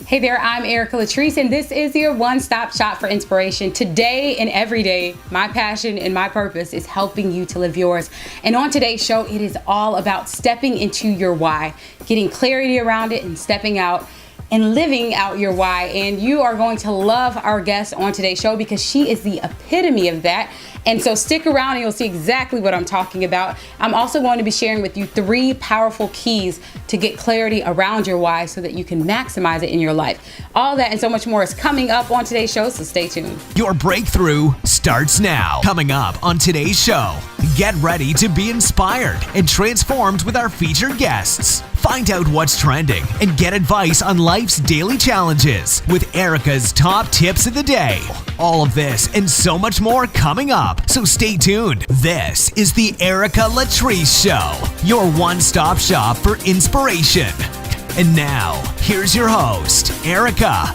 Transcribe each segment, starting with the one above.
Hey there, I'm Erica Latrice, and this is your one-stop shop for inspiration. Today and every day, my passion and my purpose is helping you to live yours. And on today's show, it is all about stepping into your why, getting clarity around it and stepping out and living out your why. And you are going to love our guest on today's show because she is the epitome of that. And so stick around and you'll see exactly what I'm talking about. I'm also going to be sharing with you 3 powerful keys to get clarity around your why so that you can maximize it in your life. All that and so much more is coming up on today's show, so stay tuned. Your breakthrough starts now. Coming up on today's show, get ready to be inspired and transformed with our featured guests. Find out what's trending and get advice on life's daily challenges with Erica's top tips of the day. All of this and so much more coming up, so stay tuned. This is the Erica Latrice Show, your one-stop shop for inspiration. And now, here's your host, Erica.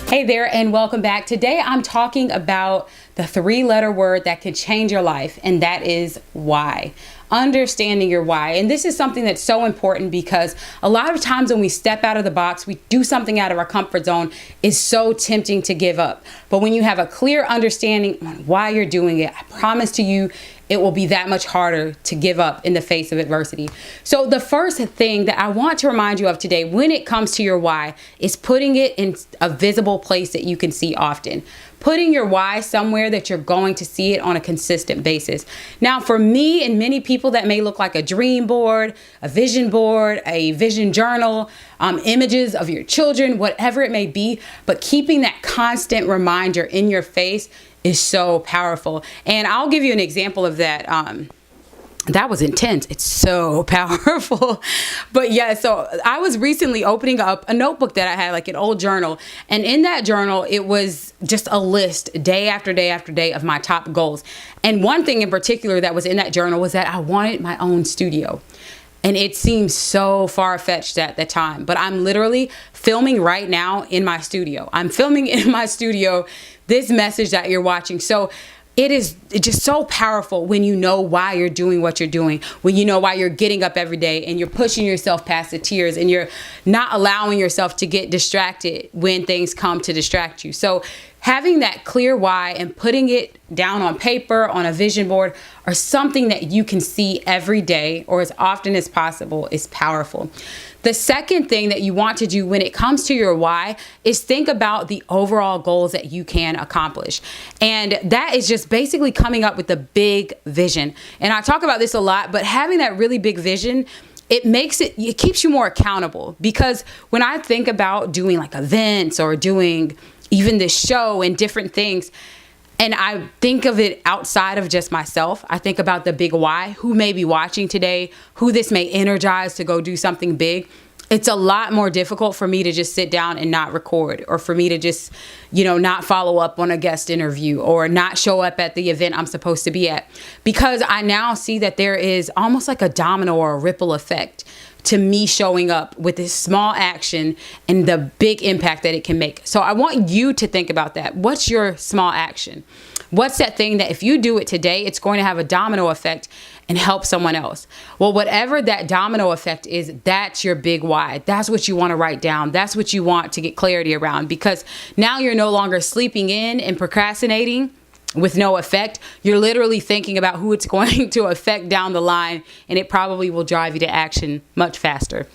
Hey there, and welcome back. Today I'm talking about the 3-letter word that can change your life, and that is why. Understanding your why. And this is something that's so important because a lot of times when we step out of the box, we do something out of our comfort zone, it's so tempting to give up. But when you have a clear understanding on why you're doing it, I promise to you, it will be that much harder to give up in the face of adversity. So the first thing that I want to remind you of today when it comes to your why is putting it in a visible place that you can see often. Putting your why somewhere that you're going to see it on a consistent basis. Now, for me and many people, that may look like a dream board, a vision journal, images of your children, whatever it may be. But keeping that constant reminder in your face is so powerful. And I'll give you an example of that. That was intense. It's so powerful. But yeah, so I was recently opening up a notebook that I had, like an old journal. And in that journal, it was just a list day after day after day of my top goals. And one thing in particular that was in that journal was that I wanted my own studio. And it seems so far-fetched at the time, but I'm literally filming right now in my studio. I'm filming in my studio this message that you're watching. So it is just so powerful when you know why you're doing what you're doing, when you know why you're getting up every day and you're pushing yourself past the tears and you're not allowing yourself to get distracted when things come to distract you. So having that clear why and putting it down on paper, on a vision board, or something that you can see every day or as often as possible is powerful. The second thing that you want to do when it comes to your why is think about the overall goals that you can accomplish. And that is just basically coming up with a big vision. And I talk about this a lot, but having that really big vision, it keeps you more accountable. Because when I think about doing like events or doing even this show and different things, and I think of it outside of just myself, I think about the big why, who may be watching today, who this may energize to go do something big. It's a lot more difficult for me to just sit down and not record, or for me to just, not follow up on a guest interview or not show up at the event I'm supposed to be at, because I now see that there is almost like a domino or a ripple effect to me showing up with this small action and the big impact that it can make. So I want you to think about that. What's your small action? What's that thing that if you do it today, it's going to have a domino effect and help someone else? Well, whatever that domino effect is, that's your big why. That's what you want to write down. That's what you want to get clarity around, because now you're no longer sleeping in and procrastinating with no effect. You're literally thinking about who it's going to affect down the line, and it probably will drive you to action much faster.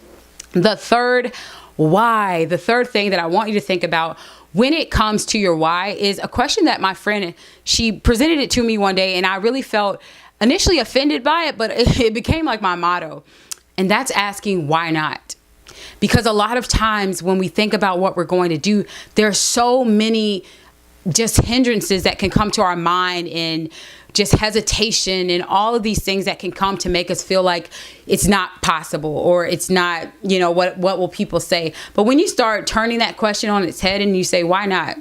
The third thing that I want you to think about when it comes to your why is a question that my friend, she presented it to me one day, and I really felt initially offended by it, but it became like my motto. And that's asking, why not? Because a lot of times when we think about what we're going to do, there are so many just hindrances that can come to our mind, and just hesitation and all of these things that can come to make us feel like it's not possible, or it's not, what will people say? But when you start turning that question on its head and you say, why not?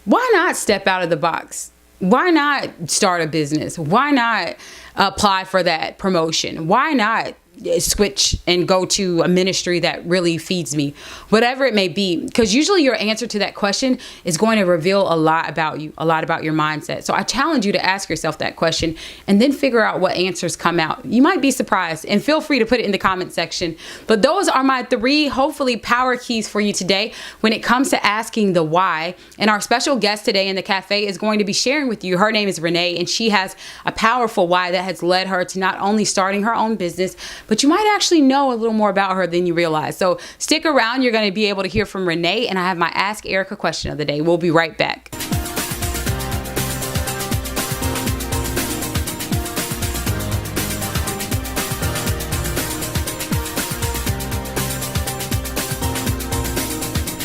Why not step out of the box? Why not start a business? Why not apply for that promotion? Why not switch and go to a ministry that really feeds me, whatever it may be, because usually your answer to that question is going to reveal a lot about you, a lot about your mindset. So I challenge you to ask yourself that question and then figure out what answers come out. You might be surprised, and feel free to put it in the comment section. But those are my 3, hopefully, power keys for you today when it comes to asking the why. And our special guest today in the cafe is going to be sharing with you. Her name is Renee, and she has a powerful why that has led her to not only starting her own business, but you might actually know a little more about her than you realize. So stick around. You're going to be able to hear from Renee, and I have my Ask Erica question of the day. We'll be right back.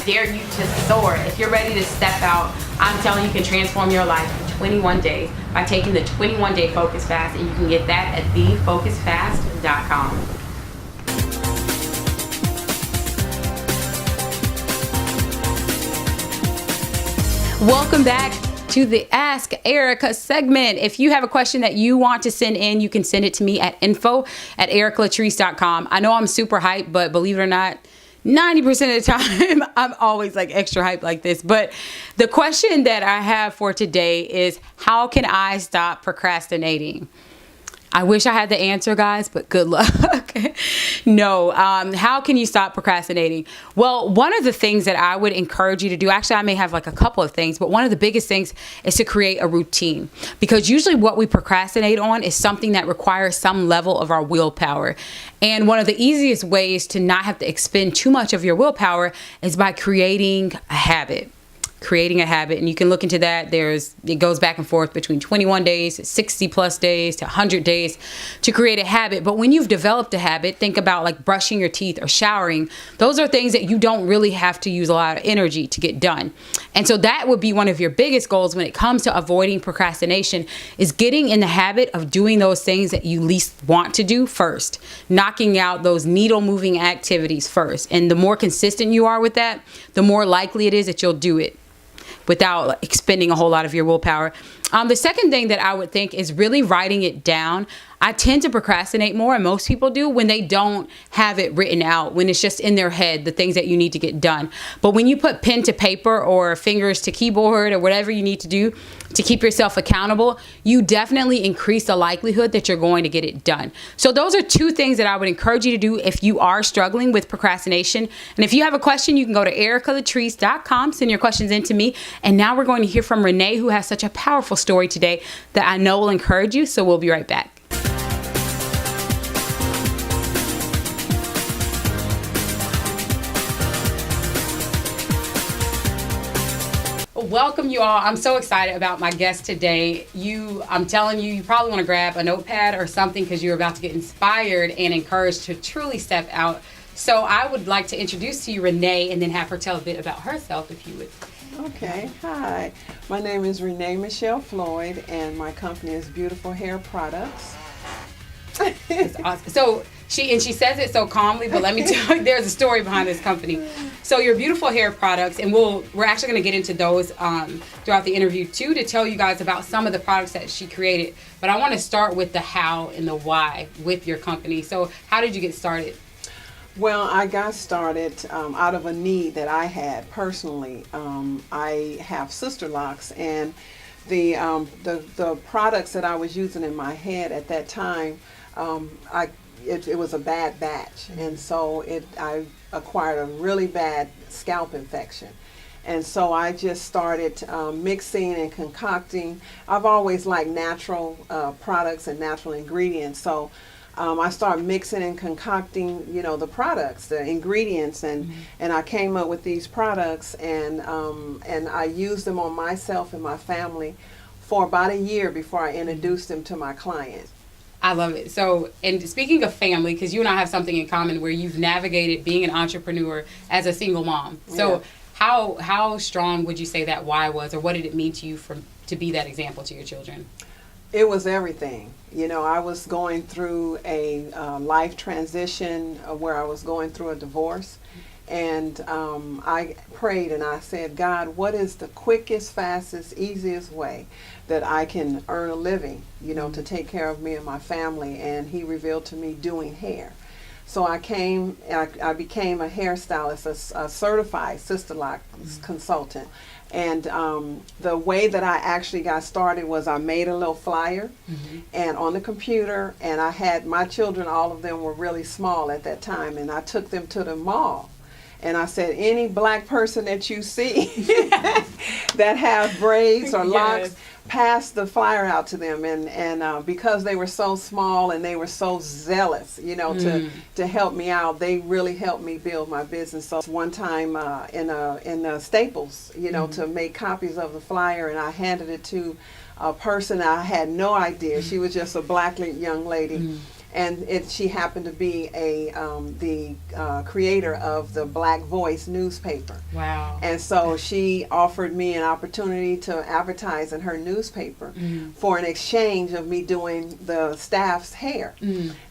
Dare you to soar. If you're ready to step out, I'm telling you, you can transform your life in 21 days by taking the 21-day Focus Fast, and you can get that at thefocusfast.com. Welcome back to the Ask Erica segment. If you have a question that you want to send in, you can send it to me at info@ericalatrice.com. I know I'm super hyped, but believe it or not, 90% of the time, I'm always like extra hyped like this. But the question that I have for today is, how can I stop procrastinating? I wish I had the answer, guys, but good luck. No. How can you stop procrastinating? Well, one of the things that I would encourage you to do, actually, I may have like a couple of things, but one of the biggest things is to create a routine, because usually what we procrastinate on is something that requires some level of our willpower. And one of the easiest ways to not have to expend too much of your willpower is by creating a habit. And you can look into that. It goes back and forth between 21 days, 60 plus days to 100 days to create a habit. But when you've developed a habit, think about like brushing your teeth or showering. Those are things that you don't really have to use a lot of energy to get done. And so that would be one of your biggest goals when it comes to avoiding procrastination, is getting in the habit of doing those things that you least want to do first, knocking out those needle moving activities first. And the more consistent you are with that, the more likely it is that you'll do it without expending a whole lot of your willpower. The second thing that I would think is really writing it down. I tend to procrastinate more, and most people do, when they don't have it written out, when it's just in their head, the things that you need to get done. But when you put pen to paper or fingers to keyboard or whatever you need to do to keep yourself accountable, you definitely increase the likelihood that you're going to get it done. So those are 2 things that I would encourage you to do if you are struggling with procrastination. And if you have a question, you can go to ericalatrice.com, send your questions in to me. And now we're going to hear from Renee, who has such a powerful story today that I know will encourage you. So we'll be right back. Welcome you all. I'm so excited about my guest today. I'm telling you, you probably want to grab a notepad or something, because you're about to get inspired and encouraged to truly step out. So I would like to introduce to you Renee, and then have her tell a bit about herself, if you would. Okay. Hi. My name is Renee Michelle Floyd, and my company is Beautiful Hair Products. That's awesome. So she says it so calmly, but let me tell you, there's a story behind this company. So your Beautiful Hair Products, and we're actually going to get into those throughout the interview too, to tell you guys about some of the products that she created. But I want to start with the how and the why with your company. So how did you get started? Well, I got started out of a need that I had personally. I have sister locks, and the products that I was using in my head at that time, it was a bad batch, and so I acquired a really bad scalp infection. And so I just started mixing and concocting. I've always liked natural products and natural ingredients, so I started mixing and concocting, the products, the ingredients, and I came up with these products, and I used them on myself and my family for about a year before I introduced them to my clients. I love it. So, and speaking of family, because you and I have something in common where you've navigated being an entrepreneur as a single mom. So how strong would you say that why was, or what did it mean to you to be that example to your children? It was everything. I was going through a life transition where I was going through a divorce. And I prayed and I said, God, what is the quickest, fastest, easiest way that I can earn a living, to take care of me and my family? And he revealed to me doing hair. So I became a hairstylist, a certified sister lock consultant. And the way that I actually got started was I made a little flyer and on the computer, and I had my children, all of them were really small at that time, and I took them to the mall. And I said, any black person that you see that have braids or locks, pass the flyer out to them. And because they were so small and they were so zealous, to help me out, they really helped me build my business. So one time in the Staples, to make copies of the flyer, and I handed it to a person I had no idea. She was just a black young lady. And she happened to be the creator of the Black Voice newspaper. Wow. And so she offered me an opportunity to advertise in her newspaper for an exchange of me doing the staff's hair.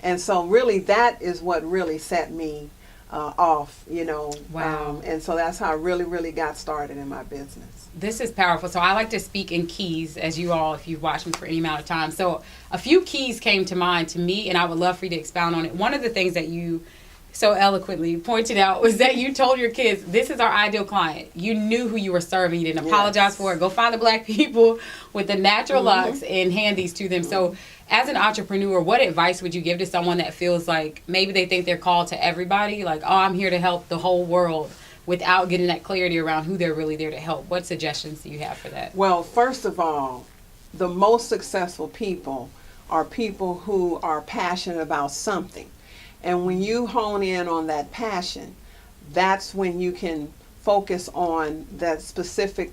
And so really that is what really set me off, Wow. And so that's how I really, really got started in my business. This is powerful. So I like to speak in keys, as you all, if you've watched me for any amount of time. So a few keys came to mind to me, and I would love for you to expound on it. One of the things that you so eloquently pointed out was that you told your kids, this is our ideal client. You knew who you were serving. You didn't apologize for it. Go find the black people with the natural locks and hand these to them. So as an entrepreneur, what advice would you give to someone that feels like maybe they think they're called to everybody? Like, oh, I'm here to help the whole world, without getting that clarity around who they're really there to help. What suggestions do you have for that? Well, first of all, the most successful people are people who are passionate about something. And when you hone in on that passion, that's when you can focus on that specific,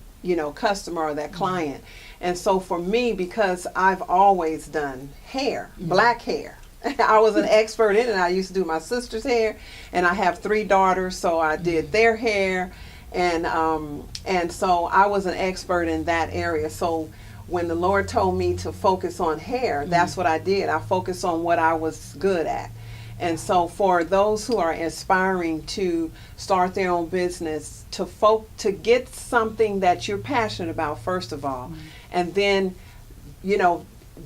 customer or that client. And so for me, because I've always done hair, black hair, I was an expert in it. I used to do my sister's hair, and I have 3 daughters, so I did their hair, and so I was an expert in that area. So when the Lord told me to focus on hair, that's what I did. I focused on what I was good at. And so for those who are aspiring to start their own business, to get something that you're passionate about, first of all, and then,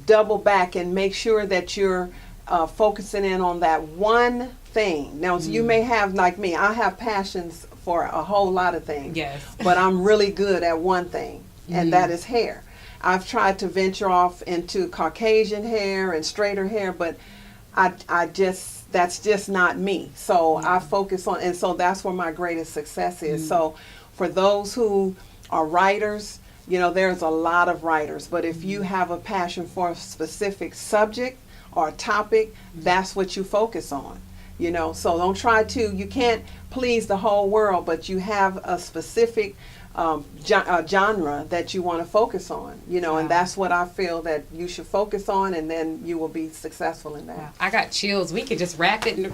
double back and make sure that you're focusing in on that one thing. Now, you may have, like me, I have passions for a whole lot of things. Yes. But I'm really good at one thing, and that is hair. I've tried to venture off into Caucasian hair and straighter hair, but that's just not me. So I focus on, and so that's where my greatest success is. So for those who are writers, there's a lot of writers, but if you have a passion for a specific subject or topic, that's what you focus on. So don't try to, you can't please the whole world, but you have a specific genre that you want to focus on, and that's what I feel that you should focus on, and then you will be successful in that. Wow. I got chills. We could just wrap it in the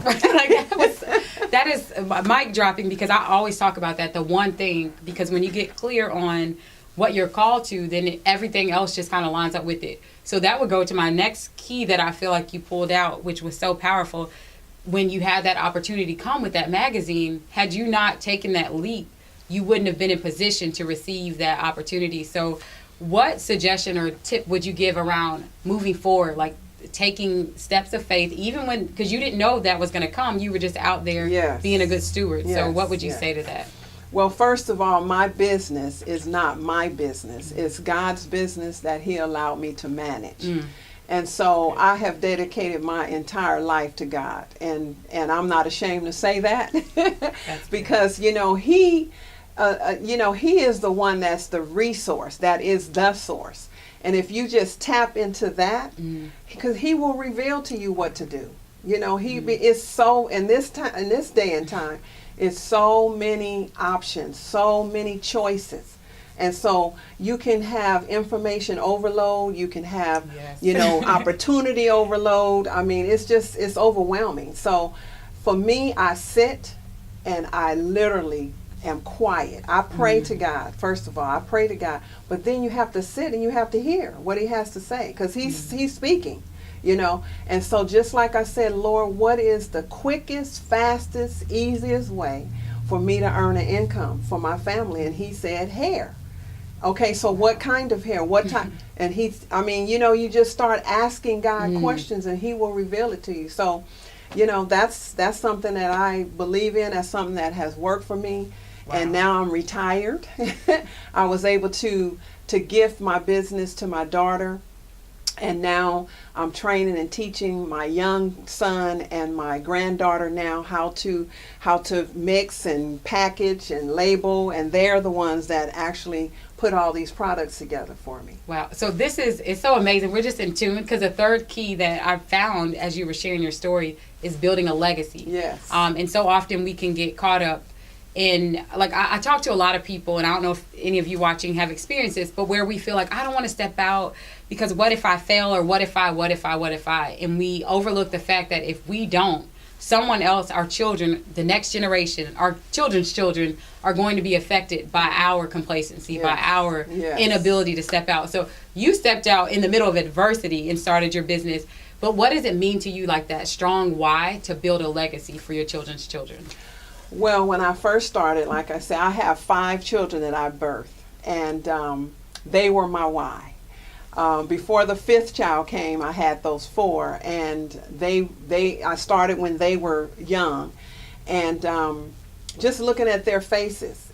that is mic dropping, because I always talk about that, the one thing, because when you get clear on what you're called to, then everything else just kind of lines up with it. So that would go to my next key that I feel like you pulled out, which was so powerful. When you had that opportunity come with that magazine, had you not taken that leap, you wouldn't have been in position to receive that opportunity. So what suggestion or tip would you give around moving forward, like taking steps of faith, even when, because you didn't know that was going to come, you were just out there being a good steward. So what would you say to that? Well, first of all, my business is not my business. It's God's business that He allowed me to manage. And so I have dedicated my entire life to God. And I'm not ashamed to say that because, He is the one that's the resource, that is the source. And if you just tap into that, because He will reveal to you what to do. It's so, in this day and time, it's so many options, so many choices. And so you can have information overload, you can have, opportunity overload. I mean, it's overwhelming. So for me, I sit and I literally am quiet. I pray to God, first of all. I pray to God. But then you have to sit and you have to hear what He has to say, because He's speaking. And so just like I said, Lord, what is the quickest, fastest, easiest way for me to earn an income for my family? And He said, hair. Okay, so what kind of hair? What type? And you just start asking God questions, and He will reveal it to you. So that's something that I believe in. That's something that has worked for me. Wow. And now I'm retired. I was able to gift my business to my daughter. And now I'm training and teaching my young son and my granddaughter now how to mix and package and label, and they're the ones that actually put all these products together for me. Wow. So it's so amazing. We're just in tune, because the third key that I found as you were sharing your story is building a legacy. Yes. And so often we can get caught up in, like, I talk to a lot of people, and I don't know if any of you watching have experienced this, but where we feel like, I don't want to step out because what if I fail, or what if I, and we overlook the fact that if we don't, someone else, our children, the next generation, our children's children are going to be affected by our complacency, by our inability to step out. So you stepped out in the middle of adversity and started your business, but what does it mean to you, like that strong why to build a legacy for your children's children? Well, when I first started, like I said, I have 5 children that I birthed, and they were my why. Before the 5th child came, I had those 4, and I started when they were young, and just looking at their faces,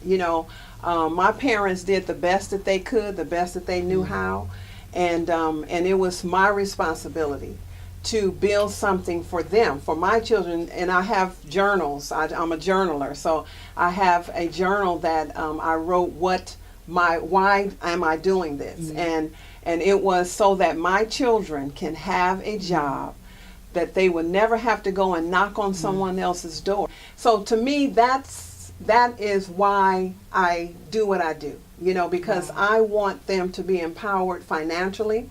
my parents did the best that they could, the best that they knew how, and it was my responsibility to build something for them, for my children. And I have journals. I'm a journaler, so I have a journal that I wrote why am I doing this, and it was so that my children can have a job, that they would never have to go and knock on someone else's door. So to me, that is why I do what I do, because I want them to be empowered financially.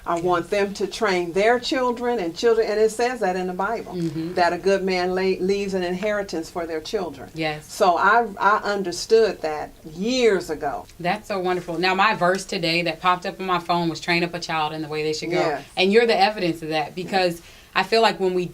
I want them to train their children, and it says that in the Bible, that a good man leaves an inheritance for their children. Yes. So I understood that years ago. That's so wonderful. Now, my verse today that popped up on my phone was train up a child in the way they should go. Yes. And you're the evidence of that, because I feel like when we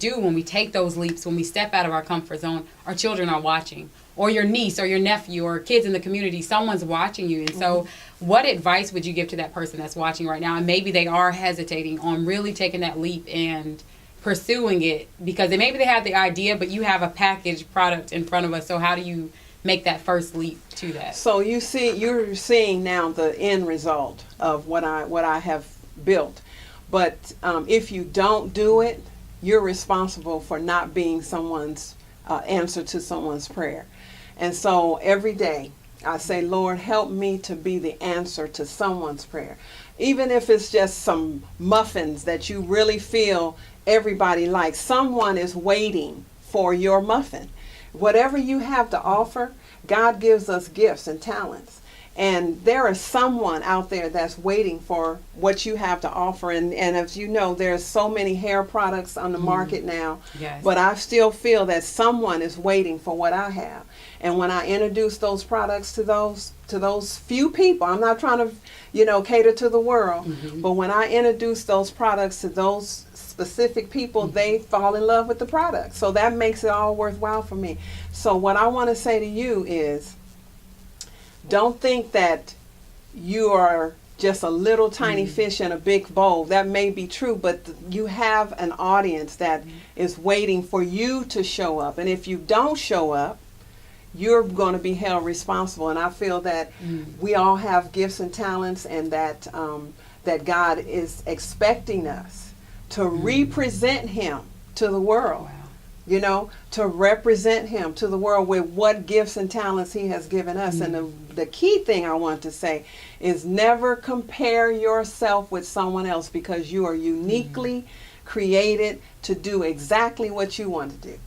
take those leaps, when we step out of our comfort zone, our children are watching. Or your niece or your nephew or kids in the community, someone's watching you. And so what advice would you give to that person that's watching right now? And maybe they are hesitating on really taking that leap and pursuing it, because maybe they have the idea, but you have a packaged product in front of us. So how do you make that first leap to that? So you're seeing now the end result of what I have built. But if you don't do it, you're responsible for not being someone's answer to someone's prayer. And so every day I say, Lord, help me to be the answer to someone's prayer. Even if it's just some muffins that you really feel everybody likes, someone is waiting for your muffin. Whatever you have to offer, God gives us gifts and talents. And there is someone out there that's waiting for what you have to offer. And as you know, there's so many hair products on the market now. Yes. But I still feel that someone is waiting for what I have. And when I introduce those products to those few people, I'm not trying to, cater to the world. But when I introduce those products to those specific people, they fall in love with the product. So that makes it all worthwhile for me. So what I want to say to you is, don't think that you are just a little tiny fish in a big bowl. That may be true, but you have an audience that is waiting for you to show up. And if you don't show up, you're going to be held responsible. And I feel that we all have gifts and talents, and that that God is expecting us to represent Him to the world. Wow. To represent Him to the world with what gifts and talents He has given us. And the key thing I want to say is never compare yourself with someone else, because you are uniquely created to do exactly what you want to do.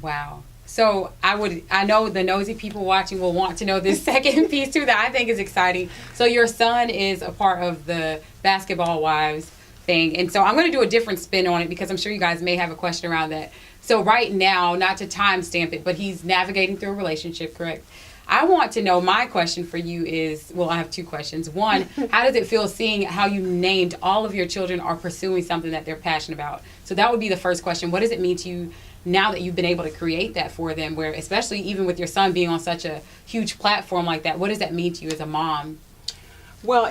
Wow. So I know the nosy people watching will want to know this second piece too, that I think is exciting. So your son is a part of the Basketball Wives thing. And so I'm going to do a different spin on it, because I'm sure you guys may have a question around that. So right now, not to timestamp it, but he's navigating through a relationship, correct? I want to know, my question for you is, well, I have 2 questions. One, how does it feel seeing how you named all of your children are pursuing something that they're passionate about? So that would be the first question. What does it mean to you now that you've been able to create that for them, where especially even with your son being on such a huge platform like that, what does that mean to you as a mom? Well,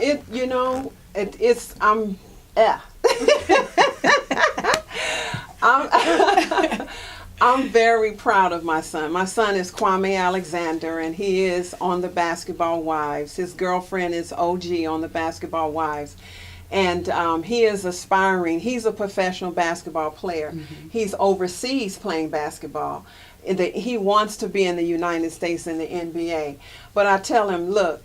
I'm very proud of my son. My son is Kwame Alexander, and he is on the Basketball Wives. His girlfriend is OG on the Basketball Wives. And he is aspiring. He's a professional basketball player. Mm-hmm. He's overseas playing basketball. He wants to be in the United States in the NBA. But I tell him, look,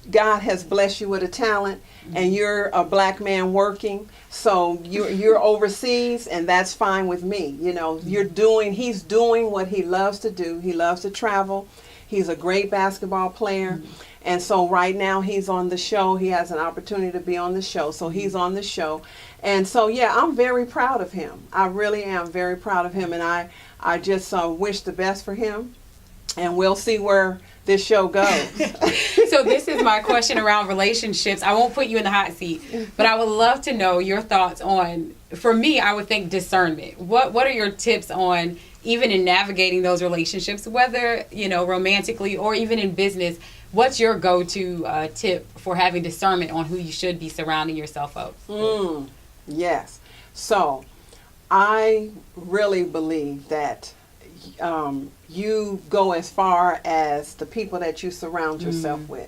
God has blessed you with a talent, and you're a black man working, so you're overseas, and that's fine with me. You know, he's doing what he loves to do. He loves to travel. He's a great basketball player. And so right now he's on the show. He has an opportunity to be on the show, so he's on the show. And so, yeah, I'm very proud of him. I really am very proud of him, and I just wish the best for him, and we'll see where this show goes. So this is my question around relationships. I won't put you in the hot seat, but I would love to know your thoughts on, for me, I would think discernment. What are your tips on, even in navigating those relationships, whether, romantically or even in business? What's your go-to tip for having discernment on who you should be surrounding yourself with? Yes. So I really believe that you go as far as the people that you surround yourself with.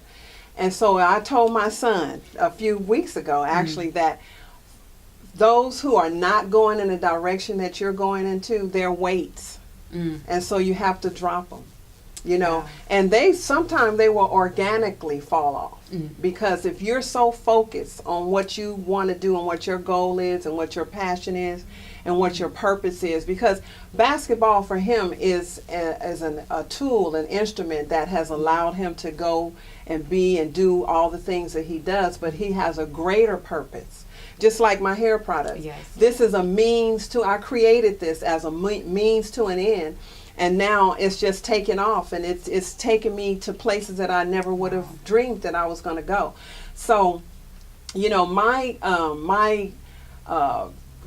And so I told my son a few weeks ago, actually, that those who are not going in the direction that you're going into, they're weights. And so you have to drop them. And sometimes they will organically fall off, because if you're so focused on what you want to do and what your goal is and what your passion is and what your purpose is, because basketball for him is a tool, an instrument that has allowed him to go and be and do all the things that he does, but he has a greater purpose. Just like my hair product. Yes. This is a means to, I created this as a means to an end. And now it's just taken off, and it's taken me to places that I never would have dreamed that I was going to go. So, my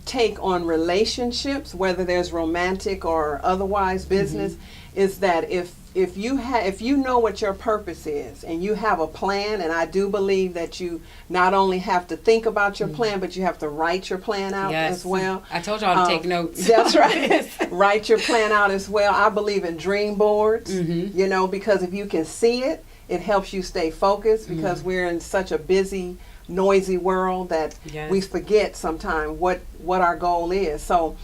take on relationships, whether there's romantic or otherwise business, is that if you know what your purpose is and you have a plan, and I do believe that you not only have to think about your plan, but you have to write your plan out as well. I told y'all to take notes. That's right. Write your plan out as well. I believe in dream boards, because if you can see it, it helps you stay focused, because we're in such a busy, noisy world that we forget sometimes what our goal is. So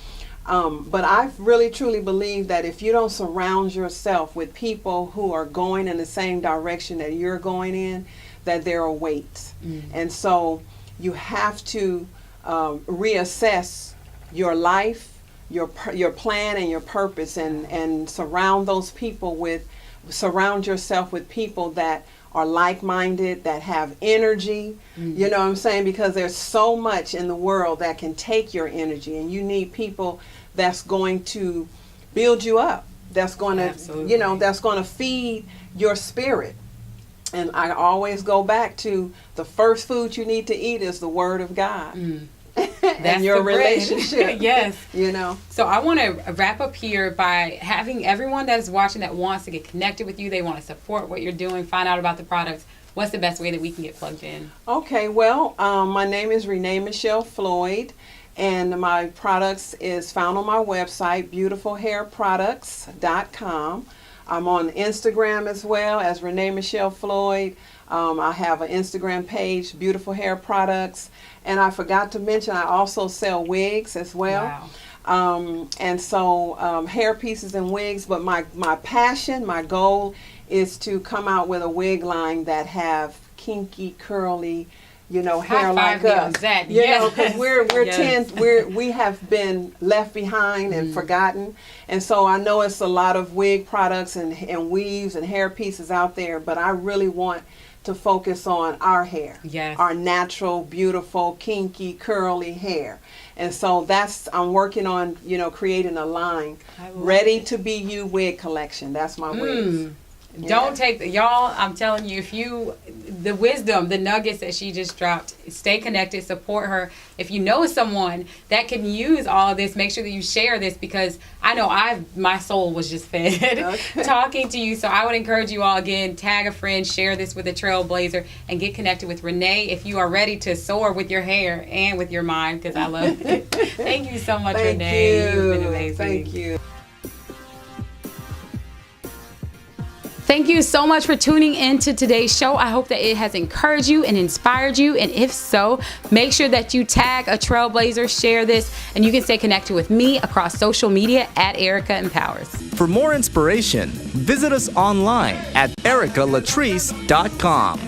but I really truly believe that if you don't surround yourself with people who are going in the same direction that you're going in, that there are weights. And so you have to reassess your life, your plan and your purpose, and surround yourself with people that are like-minded, that have energy. You know what I'm saying? Because there's so much in the world that can take your energy, and you need people that's going to build you up, that's going to, that's going to feed your spirit. And I always go back to the first food you need to eat is the Word of God. And your relationship. Yes. So I want to wrap up here by having everyone that is watching that wants to get connected with you, they want to support what you're doing, find out about the products. What's the best way that we can get plugged in? Okay, well, my name is Renee Michelle Floyd, and my products is found on my website, beautifulhairproducts.com. I'm on Instagram as well as Renee Michelle Floyd. I have an Instagram page, Beautiful Hair Products. And I forgot to mention, I also sell wigs as well. Wow. And so hair pieces and wigs. But my passion, my goal is to come out with a wig line that have kinky, curly, hair like us. Because we have been left behind and forgotten. And so I know it's a lot of wig products and weaves and hair pieces out there, but I really want to focus on our hair, our natural, beautiful, kinky, curly hair. And so I'm working on, creating a line, Ready to Be You wig collection. That's my wigs. Don't take y'all, I'm telling you, the wisdom, the nuggets that she just dropped, stay connected, support her. If you know someone that can use all of this, make sure that you share this, because I know my soul was just fed talking to you. So I would encourage you all, again, tag a friend, share this with a trailblazer, and get connected with Renee if you are ready to soar with your hair and with your mind, because I love it. Thank you so much, Renee. Thank you. You've been amazing. Thank you. Thank you so much for tuning in to today's show. I hope that it has encouraged you and inspired you. And if so, make sure that you tag a trailblazer, share this, and you can stay connected with me across social media at Erica Empowers. For more inspiration, visit us online at ericalatrice.com.